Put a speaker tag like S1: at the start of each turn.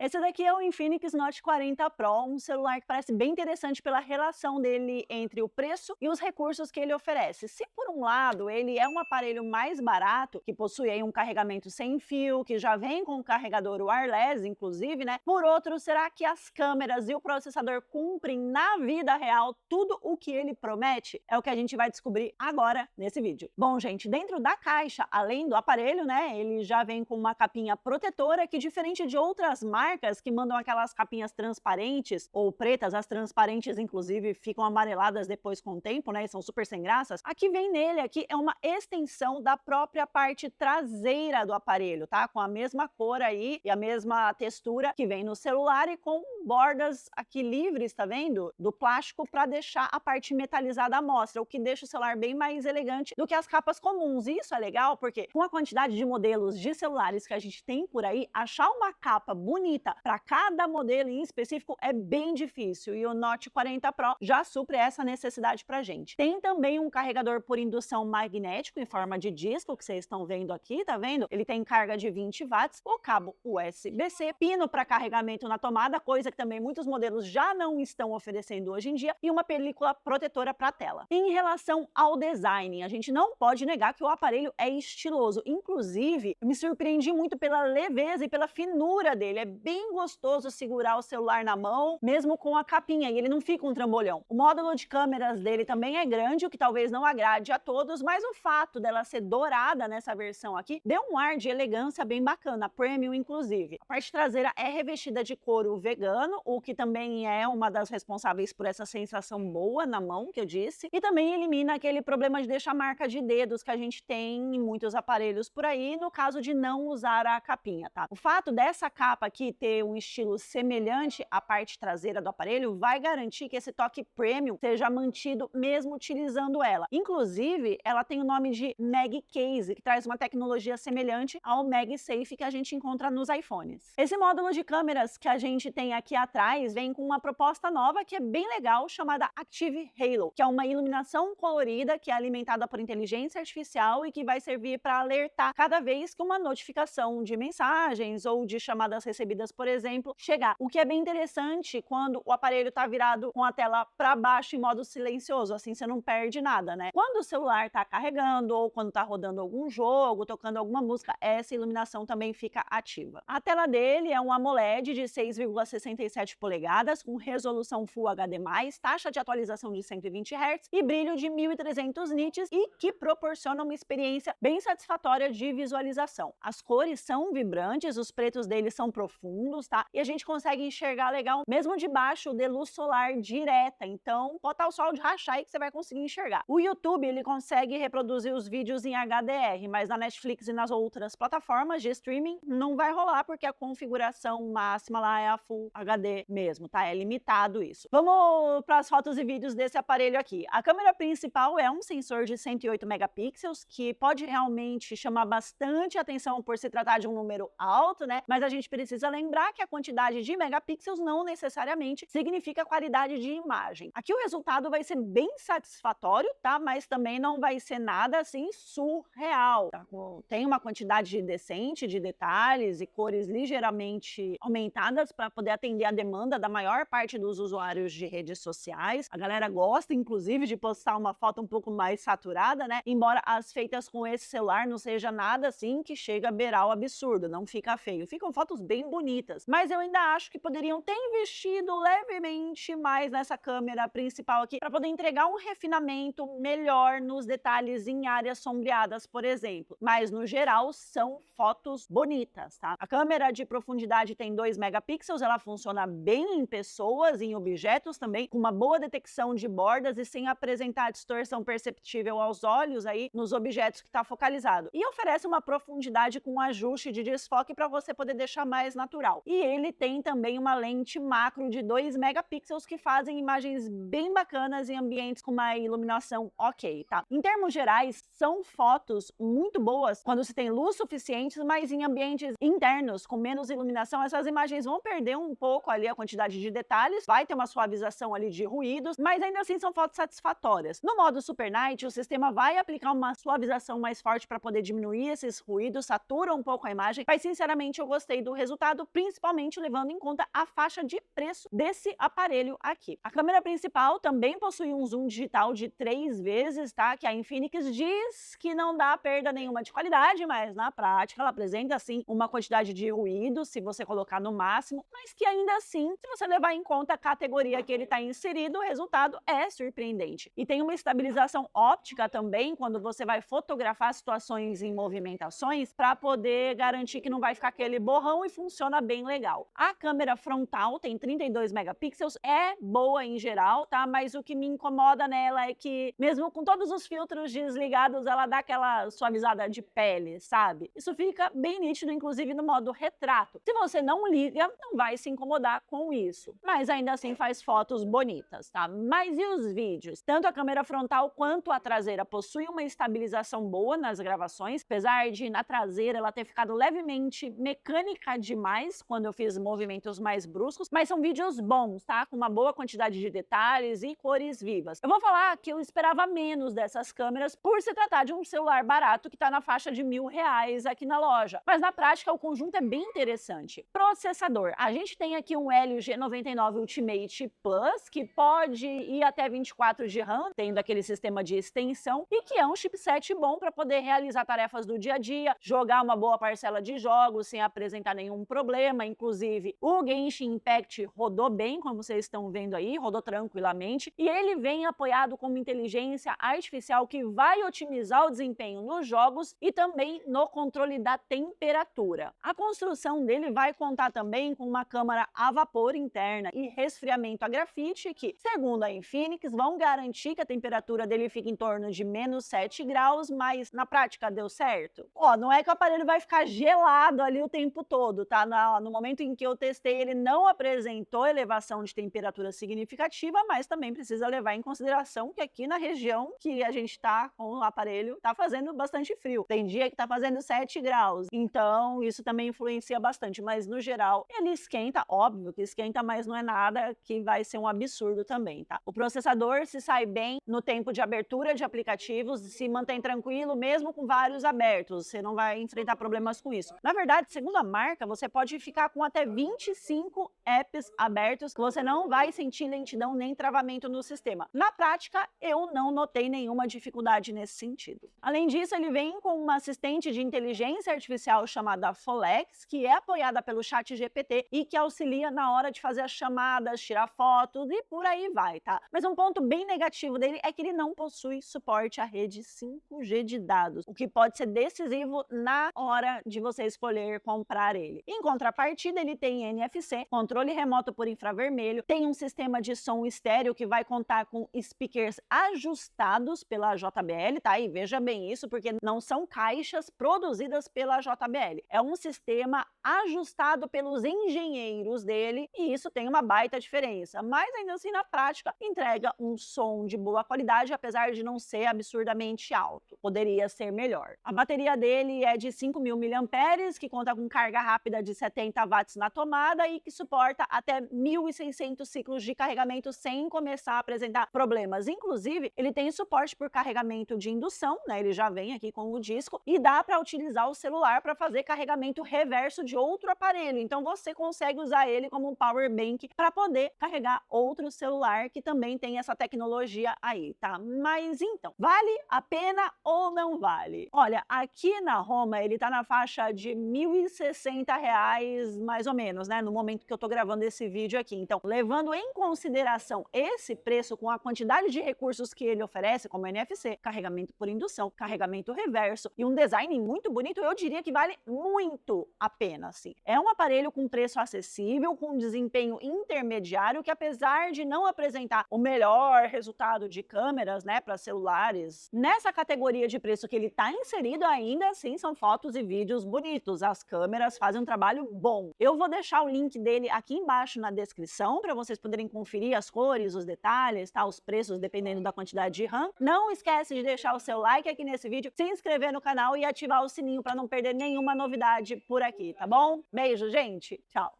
S1: Esse daqui é o Infinix Note 40 Pro, um celular que parece bem interessante pela relação dele entre o preço e os recursos que ele oferece. Se por um lado ele é um aparelho mais barato, que possui aí um carregamento sem fio, que já vem com um carregador wireless, inclusive, né? Por outro, será que as câmeras e o processador cumprem na vida real tudo o que ele promete? É o que a gente vai descobrir agora nesse vídeo. Bom, gente, dentro da caixa, além do aparelho, né, ele já vem com uma capinha protetora que, diferente de outras marcas que mandam aquelas capinhas transparentes ou pretas, as transparentes inclusive ficam amareladas depois com o tempo, né, e são super sem graças. Aqui vem nele, aqui é uma extensão da própria parte traseira do aparelho, tá? Com a mesma cor aí e a mesma textura que vem no celular e com bordas aqui livres, tá vendo? Do plástico para deixar a parte metalizada à mostra, o que deixa o celular bem mais elegante do que as capas comuns. E isso é legal porque com a quantidade de modelos de celulares que a gente tem por aí, achar uma capa bonita para cada modelo em específico é bem difícil, e o Note 40 Pro já supre essa necessidade pra gente. Tem também um carregador por indução magnético em forma de disco, que vocês estão vendo aqui, tá vendo? Ele tem carga de 20 watts, o cabo USB-C, pino para carregamento na tomada, coisa que também muitos modelos já não estão oferecendo hoje em dia, e uma película protetora para a tela. Em relação ao design, a gente não pode negar que o aparelho é estiloso. Inclusive, me surpreendi muito pela leveza e pela finura dele. É bem gostoso segurar o celular na mão, mesmo com a capinha, e ele não fica um trambolhão. O módulo de câmeras dele também é grande, o que talvez não agrade a todos, mas o fato dela ser dourada nessa versão aqui deu um ar de elegância bem bacana, premium inclusive. A parte traseira é revestida de couro vegano, o que também é uma das responsáveis por essa sensação boa na mão que eu disse, e também elimina aquele problema de deixar marca de dedos que a gente tem em muitos aparelhos por aí, no caso de não usar a capinha, tá? O fato dessa capa aqui ter um estilo semelhante à parte traseira do aparelho vai garantir que esse toque premium seja mantido mesmo utilizando ela. Inclusive, ela tem o nome de MagCase, que traz uma tecnologia semelhante ao MagSafe que a gente encontra nos iPhones. Esse módulo de câmeras que a gente tem aqui atrás vem com uma proposta nova que é bem legal, chamada Active Halo, que é uma iluminação colorida que é alimentada por inteligência artificial e que vai servir para alertar cada vez que uma notificação de mensagens ou de chamadas recebidas, por exemplo, chegar. O que é bem interessante quando o aparelho está virado com a tela para baixo em modo silencioso, assim você não perde nada, né? Quando o celular está carregando ou quando está rodando algum jogo, tocando alguma música, essa iluminação também fica ativa. A tela dele é um AMOLED de 6,67 polegadas com resolução Full HD+, taxa de atualização de 120 Hz e brilho de 1300 nits, e que proporciona uma experiência bem satisfatória de visualização. As cores são vibrantes, os pretos deles são profundos, tá? E a gente consegue enxergar legal mesmo debaixo de luz solar direta, então botar o sol de rachar aí que você vai conseguir enxergar. O YouTube, ele consegue reproduzir os vídeos em HDR, mas na Netflix e nas outras plataformas de streaming não vai rolar porque a configuração máxima lá é a Full HD mesmo, tá? É limitado isso. Vamos para as fotos e vídeos desse aparelho aqui. A câmera principal é um sensor de 108 megapixels, que pode realmente chamar bastante atenção por se tratar de um número alto, né? Mas a gente precisa lembrar que a quantidade de megapixels não necessariamente significa qualidade de imagem. Aqui o resultado vai ser bem satisfatório, tá? Mas também não vai ser nada assim surreal, tá? Tem uma quantidade decente de detalhes e cores ligeiramente aumentadas para poder atender a demanda da maior parte dos usuários de redes sociais. A galera gosta, inclusive, de postar uma foto um pouco mais saturada, né? Embora as feitas com esse celular não seja nada assim que chega a beirar o absurdo, não fica feio. Ficam fotos bem bonitas, mas eu ainda acho que poderiam ter investido levemente mais nessa câmera principal aqui para poder entregar um refinamento melhor nos detalhes em áreas sombreadas, por exemplo. Mas no geral são fotos bonitas, tá? A câmera de profundidade tem 2 megapixels, ela funciona bem em pessoas, em objetos também, com uma boa detecção de bordas e sem apresentar distorção perceptível aos olhos aí nos objetos que está focalizado. E oferece uma profundidade com ajuste de desfoque para você poder deixar mais natural. E ele tem também uma lente macro de 2 megapixels que fazem imagens bem bacanas em ambientes com uma iluminação ok, tá? Em termos gerais, são fotos muito boas quando se tem luz suficiente, mas em ambientes internos com menos iluminação, essas imagens vão perder um pouco pouco ali a quantidade de detalhes, vai ter uma suavização ali de ruídos, mas ainda assim são fotos satisfatórias. No modo Super Night, o sistema vai aplicar uma suavização mais forte para poder diminuir esses ruídos, satura um pouco a imagem, mas sinceramente eu gostei do resultado, principalmente levando em conta a faixa de preço desse aparelho aqui. A câmera principal também possui um zoom digital de 3 vezes, tá? Que a Infinix diz que não dá perda nenhuma de qualidade, mas na prática ela apresenta sim uma quantidade de ruído se você colocar no máximo, mas que ainda assim, se você levar em conta a categoria que ele está inserido, o resultado é surpreendente. E tem uma estabilização óptica também quando você vai fotografar situações em movimentações para poder garantir que não vai ficar aquele borrão e funciona bem legal. A câmera frontal tem 32 megapixels, é boa em geral, tá? Mas o que me incomoda nela é que mesmo com todos os filtros desligados, ela dá aquela suavizada de pele, sabe? Isso fica bem nítido, inclusive no modo retrato. Se você não liga, não vai se incomodar com isso. Mas ainda assim faz fotos bonitas, tá? Mas e os vídeos? Tanto a câmera frontal quanto a traseira possuem uma estabilização boa nas gravações, apesar de na traseira ela ter ficado levemente mecânica demais quando eu fiz movimentos mais bruscos, mas são vídeos bons, tá? Com uma boa quantidade de detalhes e cores vivas. Eu vou falar que eu esperava menos dessas câmeras por se tratar de um celular barato que tá na faixa de R$ 1.000 aqui na loja, mas na prática o conjunto é bem interessante. Processador, a gente tem aqui um Helio G99 Ultimate Plus, que pode ir até 24 de RAM, tendo aquele sistema de extensão, e que é um chipset bom para poder realizar tarefas do dia a dia, jogar uma boa parcela de jogos sem apresentar nenhum problema. Inclusive, o Genshin Impact rodou bem, como vocês estão vendo aí, rodou tranquilamente, e ele vem apoiado com uma inteligência artificial que vai otimizar o desempenho nos jogos e também no controle da temperatura. A construção dele vai contar também com uma câmara a vapor interna e resfriamento a grafite que, segundo a Infinix, vão garantir que a temperatura dele fique em torno de -7 graus, mas na prática deu certo? Ó, não é que o aparelho vai ficar gelado ali o tempo todo, tá? No momento em que eu testei, ele não apresentou elevação de temperatura significativa, mas também precisa levar em consideração que aqui na região que a gente tá com o aparelho, tá fazendo bastante frio. Tem dia que tá fazendo 7 graus, então isso também influencia bastante, mas no geral ele esquenta, óbvio que esquenta, mas não é nada que vai ser um absurdo também, tá? O processador se sai bem no tempo de abertura de aplicativos, se mantém tranquilo mesmo com vários abertos, você não vai enfrentar problemas com isso. Na verdade, segundo a marca, você pode ficar com até 25 apps abertos que você não vai sentir lentidão nem travamento no sistema. Na prática, eu não notei nenhuma dificuldade nesse sentido. Além disso, ele vem com uma assistente de inteligência artificial chamada Folex, que é apoiada pelo ChatGPT e que auxilia na hora de fazer as chamadas, tirar fotos e por aí vai, tá? Mas um ponto bem negativo dele é que ele não possui suporte à rede 5G de dados, o que pode ser decisivo na hora de você escolher comprar ele. Em contrapartida, ele tem NFC, controle remoto por infravermelho, tem um sistema de som estéreo que vai contar com speakers ajustados pela JBL, tá? E veja bem isso, porque não são caixas produzidas pela JBL. É um sistema ajustado pelos engenheiros dele e isso tem uma baita diferença. Mas ainda assim, na prática, entrega um som de boa qualidade, apesar de não ser absurdamente alto. Poderia ser melhor. A bateria dele é de 5.000 mAh, que conta com carga rápida de 70 watts na tomada e que suporta até 1.600 ciclos de carregamento sem começar a apresentar problemas. Inclusive, ele tem suporte por carregamento de indução, né? Ele já vem aqui com o disco e dá para utilizar o celular para fazer carregamento reverso de outro aparelho. Então você consegue usar ele como um power bank para poder carregar outro celular que também tem essa tecnologia aí, tá? Mas então, vale a pena ou não vale? Olha, aqui na Roma ele tá na faixa de R$ 1.060 mais ou menos, né? No momento que eu tô gravando esse vídeo aqui. Então, levando em consideração esse preço com a quantidade de recursos que ele oferece, como NFC, carregamento por indução, carregamento reverso e um design muito bonito, eu diria que vale muito a pena, assim. É um aparelho com preço acessível, com desempenho intermediário, que apesar de não apresentar o melhor resultado de câmeras, né, para celulares, nessa categoria de preço que ele está inserido, ainda assim são fotos e vídeos bonitos. As câmeras fazem um trabalho bom. Eu vou deixar o link dele aqui embaixo na descrição para vocês poderem conferir as cores, os detalhes, tá, os preços dependendo da quantidade de RAM. Não esquece de deixar o seu like aqui nesse vídeo, se inscrever no canal e ativar o sininho para não perder nenhuma novidade por aqui, tá bom? Beijo, gente. Tchau.